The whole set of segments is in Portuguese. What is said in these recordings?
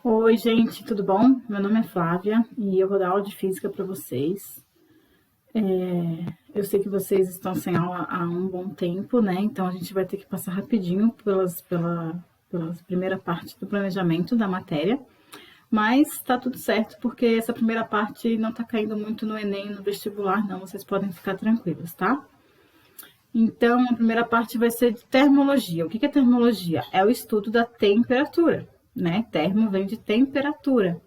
Oi, gente, tudo bom? Meu nome é Flávia e eu vou dar aula de física para vocês. Eu sei que vocês estão sem aula há um bom tempo, né? Então a gente vai ter que passar rapidinho pela primeira parte do planejamento da matéria. Mas tá tudo certo, porque essa primeira parte não tá caindo muito no Enem, no vestibular, não. Vocês podem ficar tranquilos, tá? Então, a primeira parte vai ser de termologia. O que é termologia? É o estudo da temperatura, né? Termo vem de temperatura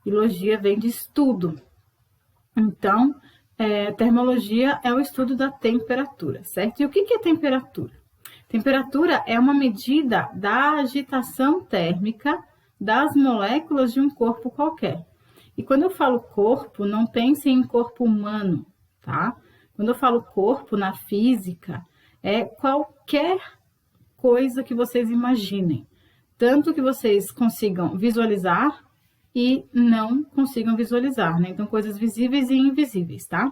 e logia vem de estudo. Então, termologia é o estudo da temperatura, certo? E o que é temperatura? Temperatura é uma medida da agitação térmica das moléculas de um corpo qualquer. E quando eu falo corpo, não pense em corpo humano, tá? Quando eu falo corpo na física, é qualquer coisa que vocês imaginem. Tanto que vocês consigam visualizar e não consigam visualizar, né? Então, coisas visíveis e invisíveis, tá?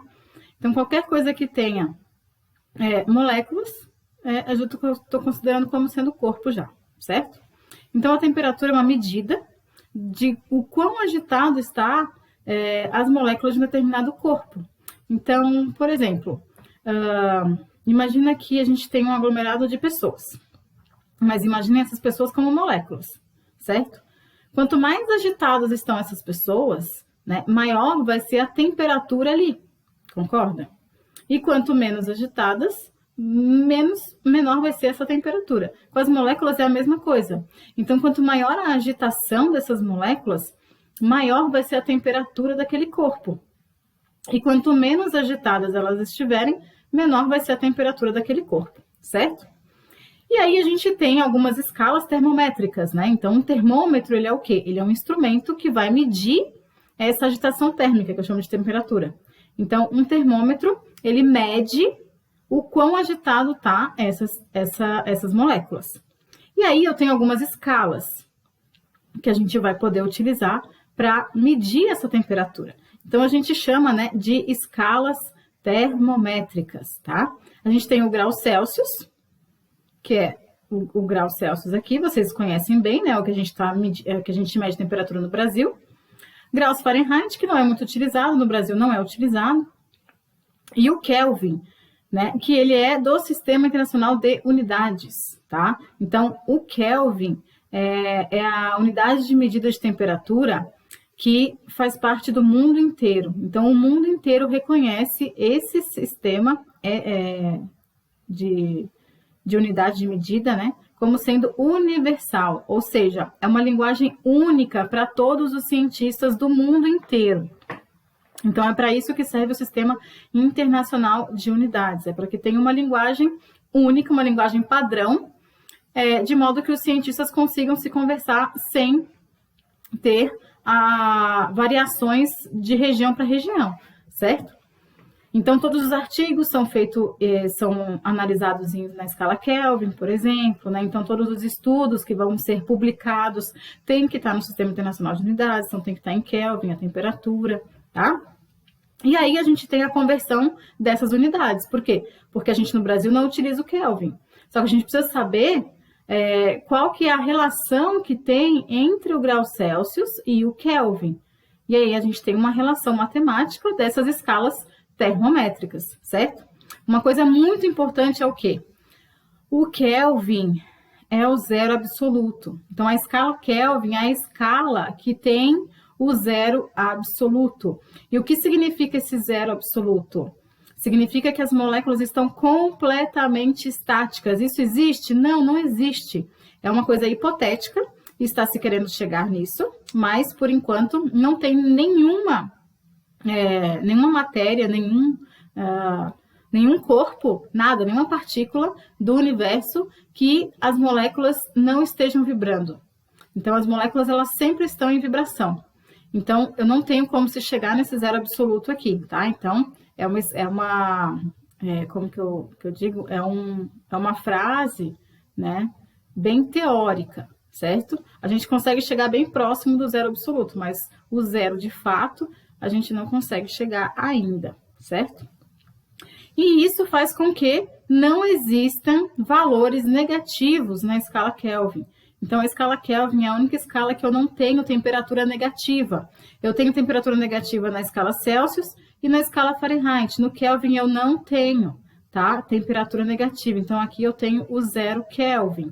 Então, qualquer coisa que tenha moléculas, eu estou considerando como sendo corpo já, certo? Então, a temperatura é uma medida de o quão agitado está as moléculas de um determinado corpo. Então, por exemplo, imagina que a gente tem um aglomerado de pessoas, mas imagine essas pessoas como moléculas, certo? Quanto mais agitadas estão essas pessoas, né, maior vai ser a temperatura ali, concorda? E quanto menos agitadas, menor vai ser essa temperatura. Com as moléculas é a mesma coisa. Então, quanto maior a agitação dessas moléculas, maior vai ser a temperatura daquele corpo. E quanto menos agitadas elas estiverem, menor vai ser a temperatura daquele corpo, certo? E aí a gente tem algumas escalas termométricas, né? Então, um termômetro, ele é o quê? Ele é um instrumento que vai medir essa agitação térmica, que eu chamo de temperatura. Então, um termômetro, ele mede o quão agitado tá essas moléculas. E aí eu tenho algumas escalas que a gente vai poder utilizar para medir essa temperatura. Então, a gente chama, né, de escalas termométricas, tá? A gente tem o grau Celsius, que é o grau Celsius aqui, vocês conhecem bem, né? O que a gente mede temperatura no Brasil. Graus Fahrenheit, que não é muito utilizado, no Brasil não é utilizado. E o Kelvin, né? Que ele é do Sistema Internacional de Unidades, tá? Então, o Kelvin é a unidade de medida de temperatura que faz parte do mundo inteiro. Então, o mundo inteiro reconhece esse sistema de unidade de medida, né, como sendo universal, ou seja, é uma linguagem única para todos os cientistas do mundo inteiro. Então, é para isso que serve o Sistema Internacional de Unidades, é para que tenha uma linguagem única, uma linguagem padrão, de modo que os cientistas consigam se conversar sem ter variações de região para região, certo? Então, todos os artigos são analisados na escala Kelvin, por exemplo, né? Então, todos os estudos que vão ser publicados têm que estar no Sistema Internacional de Unidades, então tem que estar em Kelvin, a temperatura, tá? E aí a gente tem a conversão dessas unidades. Por quê? Porque a gente no Brasil não utiliza o Kelvin. Só que a gente precisa saber qual que é a relação que tem entre o grau Celsius e o Kelvin. E aí a gente tem uma relação matemática dessas escalas termométricas, certo? Uma coisa muito importante é o quê? O Kelvin é o zero absoluto. Então, a escala Kelvin é a escala que tem o zero absoluto. E o que significa esse zero absoluto? Significa que as moléculas estão completamente estáticas. Isso existe? Não, não existe. É uma coisa hipotética, está se querendo chegar nisso, mas, por enquanto, não tem nenhuma matéria, nenhum corpo, nada, nenhuma partícula do universo que as moléculas não estejam vibrando. Então, as moléculas, elas sempre estão em vibração. Então, eu não tenho como se chegar nesse zero absoluto aqui, tá? Então, como que eu digo? É uma frase, né, bem teórica, certo? A gente consegue chegar bem próximo do zero absoluto, mas o zero, de fato, a gente não consegue chegar ainda, certo? E isso faz com que não existam valores negativos na escala Kelvin. Então, a escala Kelvin é a única escala que eu não tenho temperatura negativa. Eu tenho temperatura negativa na escala Celsius e na escala Fahrenheit. No Kelvin eu não tenho, tá? Temperatura negativa. Então, aqui eu tenho o 0 Kelvin,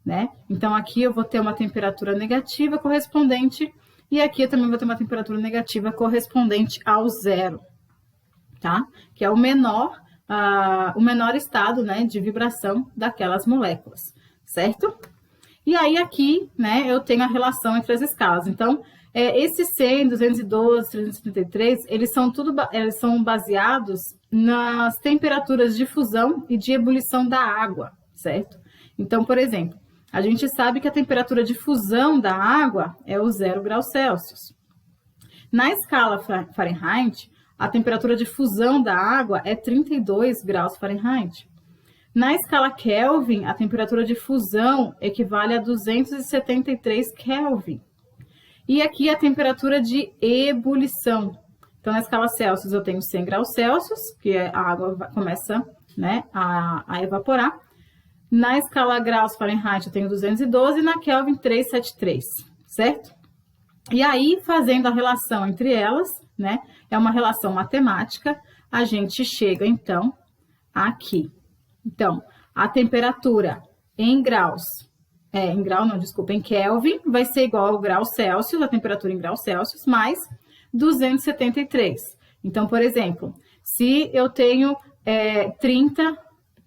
né? Então, aqui eu vou ter uma temperatura negativa correspondente e aqui eu também vou ter uma temperatura negativa correspondente ao 0, tá? Que é o menor estado, né, de vibração daquelas moléculas, certo? E aí aqui, né, eu tenho a relação entre as escalas. Então, esses 100, 212, 373, eles são baseados nas temperaturas de fusão e de ebulição da água, certo? Então, por exemplo, a gente sabe que a temperatura de fusão da água é o 0 graus Celsius. Na escala Fahrenheit, a temperatura de fusão da água é 32 graus Fahrenheit. Na escala Kelvin, a temperatura de fusão equivale a 273 Kelvin. E aqui a temperatura de ebulição. Então, na escala Celsius, eu tenho 100 graus Celsius, que a água começa, né, a evaporar. Na escala graus Fahrenheit, eu tenho 212 e na Kelvin, 373, certo? E aí, fazendo a relação entre elas, né, é uma relação matemática, a gente chega, então, aqui. Então, a temperatura em graus, em Kelvin, vai ser igual ao grau Celsius, a temperatura em graus Celsius, mais 273. Então, por exemplo, se eu tenho 30,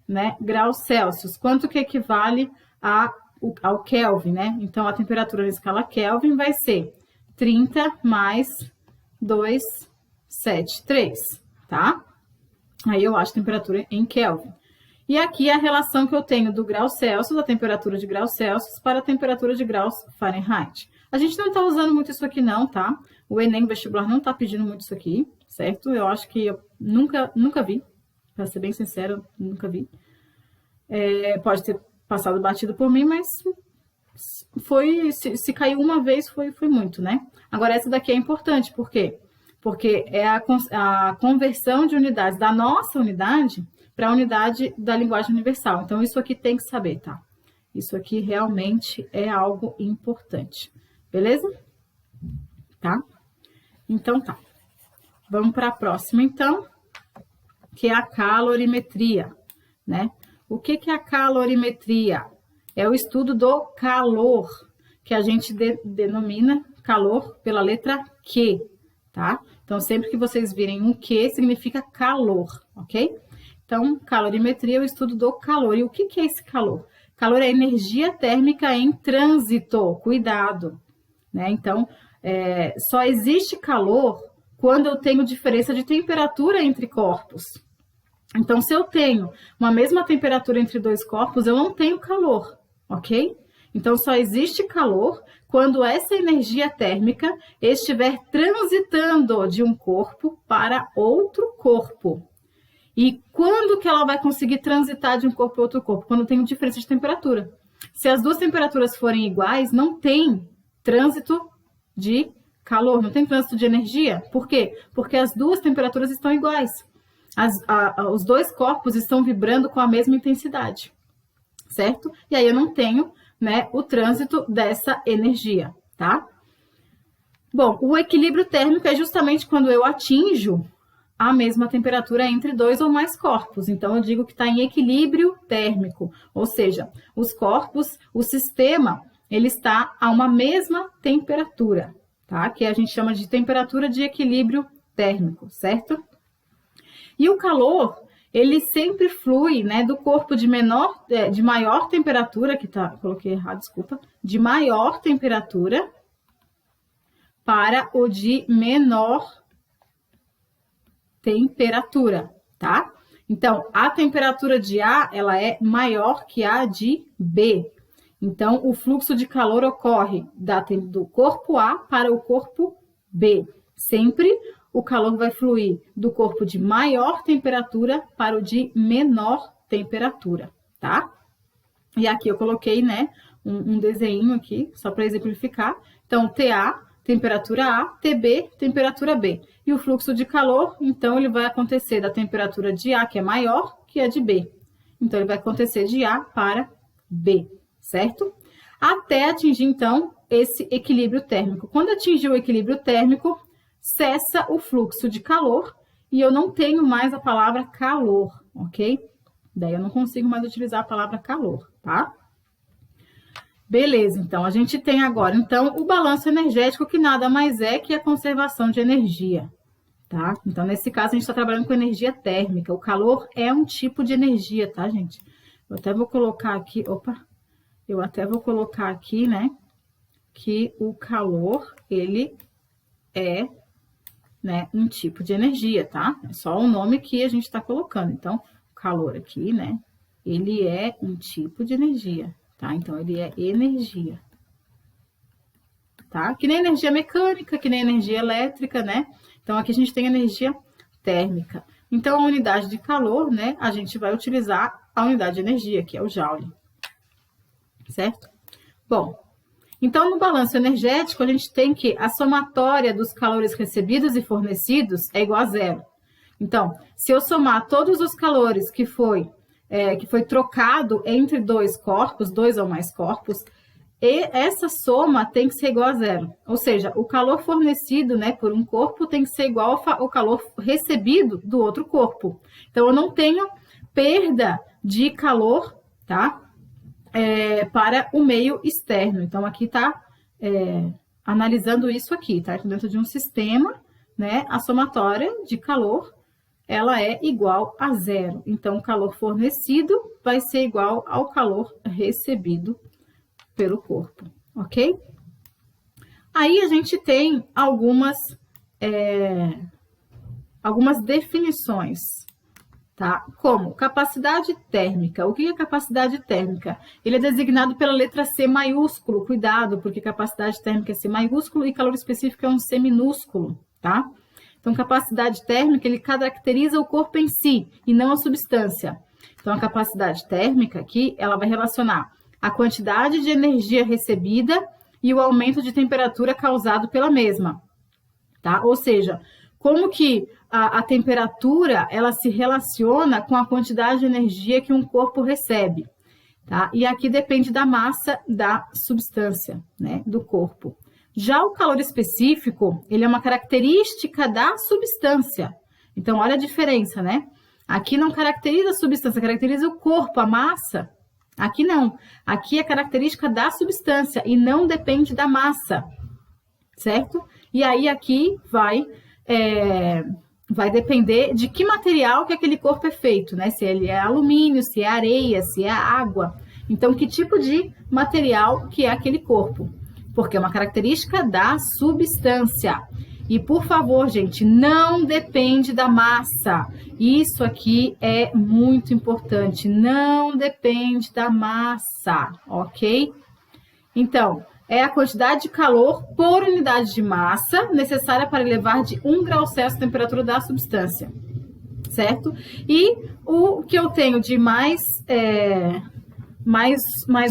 né, graus Celsius, quanto que equivale ao Kelvin, né? Então, a temperatura na escala Kelvin vai ser 30 mais 273, tá? Aí eu acho a temperatura em Kelvin. E aqui a relação que eu tenho do grau Celsius, da temperatura de graus Celsius, para a temperatura de graus Fahrenheit. A gente não está usando muito isso aqui não, tá? O Enem vestibular não está pedindo muito isso aqui, certo? Eu acho que eu nunca vi, para ser bem sincero, nunca vi. Pode ter passado batido por mim, mas se caiu uma vez, foi muito, né? Agora, essa daqui é importante, por quê? Porque é a conversão de unidades da nossa unidade para a unidade da linguagem universal. Então, isso aqui tem que saber, tá? Isso aqui realmente é algo importante. Beleza? Tá? Então, tá. Vamos para a próxima, então, que é a calorimetria, né? O que é a calorimetria? É o estudo do calor, que a gente denomina calor pela letra Q, tá? Então, sempre que vocês virem um Q, significa calor, ok? Então, calorimetria é o estudo do calor. E o que é esse calor? Calor é energia térmica em trânsito, cuidado, né? Então, só existe calor quando eu tenho diferença de temperatura entre corpos. Então, se eu tenho uma mesma temperatura entre dois corpos, eu não tenho calor, ok? Então, só existe calor quando essa energia térmica estiver transitando de um corpo para outro corpo. E quando que ela vai conseguir transitar de um corpo para outro corpo? Quando tem diferença de temperatura. Se as duas temperaturas forem iguais, não tem trânsito de calor, não tem trânsito de energia. Por quê? Porque as duas temperaturas estão iguais. Os dois corpos estão vibrando com a mesma intensidade, certo? E aí eu não tenho, né, o trânsito dessa energia, tá? Bom, o equilíbrio térmico é justamente quando eu atinjo a mesma temperatura entre dois ou mais corpos. Então, eu digo que está em equilíbrio térmico, ou seja, os corpos, o sistema, ele está a uma mesma temperatura, tá? Que a gente chama de temperatura de equilíbrio térmico, certo? E o calor, ele sempre flui, né, do corpo de maior temperatura, coloquei errado, desculpa, de maior temperatura para o de menor temperatura, tá? Então, a temperatura de A, ela é maior que a de B. Então, o fluxo de calor ocorre do corpo A para o corpo B. Sempre o calor vai fluir do corpo de maior temperatura para o de menor temperatura, tá? E aqui eu coloquei, né, um desenho aqui, só para exemplificar. Então, TA, temperatura A, TB, temperatura B. E o fluxo de calor, então, ele vai acontecer da temperatura de A, que é maior, que a de B. Então, ele vai acontecer de A para B, certo? até atingir, então, esse equilíbrio térmico. Quando atingir o equilíbrio térmico, cessa o fluxo de calor e eu não tenho mais a palavra calor, ok? Daí eu não consigo mais utilizar a palavra calor, tá? Beleza, então, a gente tem agora, então, o balanço energético, que nada mais é que a conservação de energia, tá? Então, nesse caso, a gente está trabalhando com energia térmica. O calor é um tipo de energia, tá, gente? Eu até vou colocar aqui, né, que o calor, ele é, né, um tipo de energia, tá? É só o nome que a gente está colocando. Então, o calor aqui, né, ele é um tipo de energia, tá? Então, ele é energia, tá? Que nem energia mecânica, que nem energia elétrica, né? Então, aqui a gente tem energia térmica. Então, a unidade de calor, né, a gente vai utilizar a unidade de energia, que é o Joule, certo? Bom, então, no balanço energético, a gente tem que a somatória dos calores recebidos e fornecidos é igual a zero. Então, se eu somar todos os calores que foi trocado entre dois corpos, dois ou mais corpos, e essa soma tem que ser igual a zero. Ou seja, o calor fornecido, né, por um corpo tem que ser igual ao calor recebido do outro corpo. Então, eu não tenho perda de calor, tá? Para o meio externo. Então, aqui está analisando isso aqui, tá? Então, dentro de um sistema, né, a somatória de calor, ela é igual a zero. Então, o calor fornecido vai ser igual ao calor recebido pelo corpo, ok? Aí, a gente tem algumas definições, tá? Como capacidade térmica. O que é capacidade térmica? Ele é designado pela letra C maiúsculo. Cuidado, porque capacidade térmica é C maiúsculo e calor específico é um C minúsculo, tá? Então, capacidade térmica, ele caracteriza o corpo em si e não a substância. Então, a capacidade térmica aqui, ela vai relacionar a quantidade de energia recebida e o aumento de temperatura causado pela mesma, tá? Ou seja, como que a temperatura, ela se relaciona com a quantidade de energia que um corpo recebe, tá? E aqui depende da massa da substância, né, do corpo. Já o calor específico, ele é uma característica da substância. Então, olha a diferença, né? Aqui não caracteriza a substância, caracteriza o corpo, a massa. Aqui não. Aqui é característica da substância e não depende da massa, certo? E aí, aqui vai depender de que material que aquele corpo é feito, né? Se ele é alumínio, se é areia, se é água. Então, que tipo de material que é aquele corpo? Porque é uma característica da substância. E, por favor, gente, não depende da massa. Isso aqui é muito importante. Não depende da massa, ok? Então, é a quantidade de calor por unidade de massa necessária para elevar de 1 grau Celsius a temperatura da substância, certo? E o que eu tenho de mais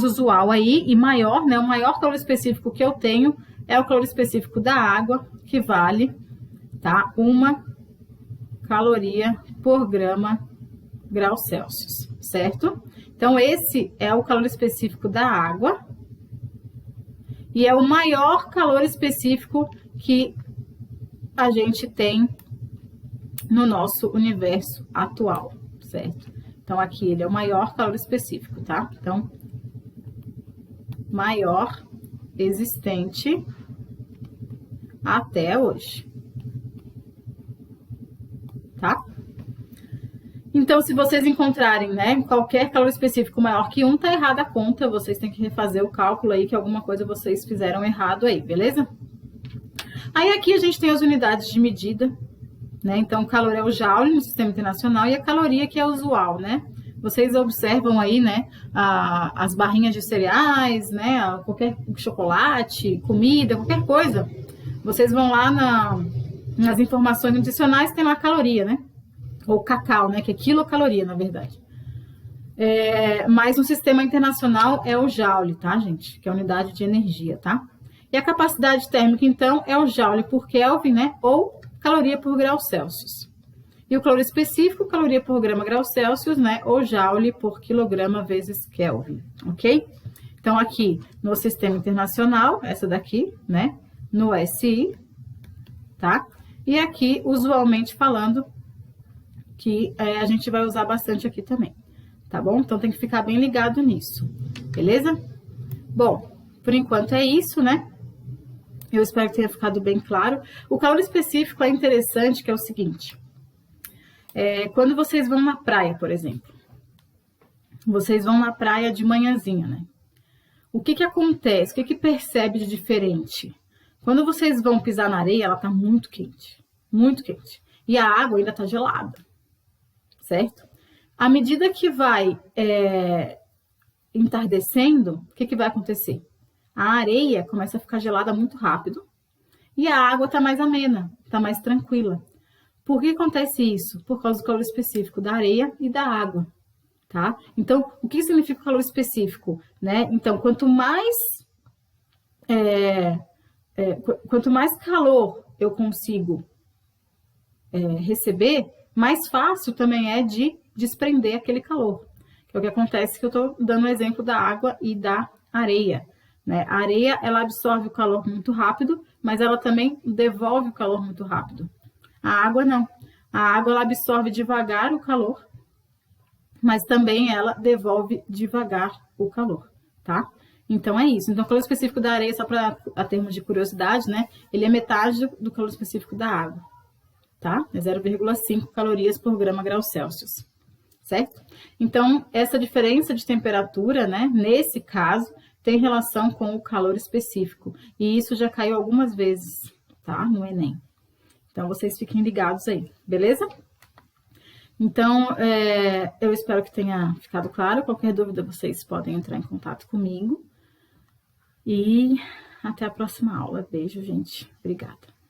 usual aí e maior, né? O maior calor específico que eu tenho é o calor específico da água, que vale, tá? 1 caloria por grau Celsius, certo? Então, esse é o calor específico da água e é o maior calor específico que a gente tem no nosso universo atual, certo? Então, aqui ele é o maior calor específico, tá? Então, maior existente até hoje, tá? Então, se vocês encontrarem, né, qualquer calor específico maior que 1, tá errada a conta, vocês têm que refazer o cálculo aí, que alguma coisa vocês fizeram errado aí, beleza? Aí, aqui a gente tem as unidades de medida, né? Então, o calor é o Joule no sistema internacional e a caloria que é usual, né? Vocês observam aí, né, as barrinhas de cereais, né, qualquer chocolate, comida, qualquer coisa. Vocês vão lá nas informações nutricionais, tem lá a caloria, né? Ou cacau, né, que é quilocaloria, na verdade. Mas no sistema internacional é o Joule, tá, gente? Que é a unidade de energia, tá? E a capacidade térmica, então, é o Joule por Kelvin, né? Ou caloria por grau Celsius. E o calor específico, caloria por grau Celsius, né? Ou Joule por quilograma vezes Kelvin, ok? Então, aqui no Sistema Internacional, essa daqui, né? No SI, tá? E aqui, usualmente falando, que a gente vai usar bastante aqui também, tá bom? Então, tem que ficar bem ligado nisso, beleza? Bom, por enquanto é isso, né? Eu espero que tenha ficado bem claro. O calor específico é interessante, que é o seguinte. Quando vocês vão na praia, por exemplo. Vocês vão na praia de manhãzinha, né? O que que acontece? O que que percebe de diferente? Quando vocês vão pisar na areia, ela tá muito quente. Muito quente. E a água ainda tá gelada. Certo? À medida que vai entardecendo, o que que vai acontecer? A areia começa a ficar gelada muito rápido e a água está mais amena, está mais tranquila. Por que acontece isso? Por causa do calor específico da areia e da água, tá? Então, o que significa calor específico, né? Então, quanto mais calor eu consigo receber, mais fácil também é de desprender aquele calor. Que é o que acontece, que eu estou dando o exemplo da água e da areia. Né? A areia, ela absorve o calor muito rápido, mas ela também devolve o calor muito rápido. A água não. A água, ela absorve devagar o calor, mas também ela devolve devagar o calor, tá? Então, é isso. Então, o calor específico da areia, só para a termos de curiosidade, né? Ele é metade do calor específico da água, tá? É 0,5 calorias por grama grau Celsius, certo? Então, essa diferença de temperatura, né? Nesse caso, tem relação com o calor específico. E isso já caiu algumas vezes, tá? No Enem. Então, vocês fiquem ligados aí, beleza? Então, eu espero que tenha ficado claro. Qualquer dúvida, vocês podem entrar em contato comigo. E até a próxima aula. Beijo, gente. Obrigada.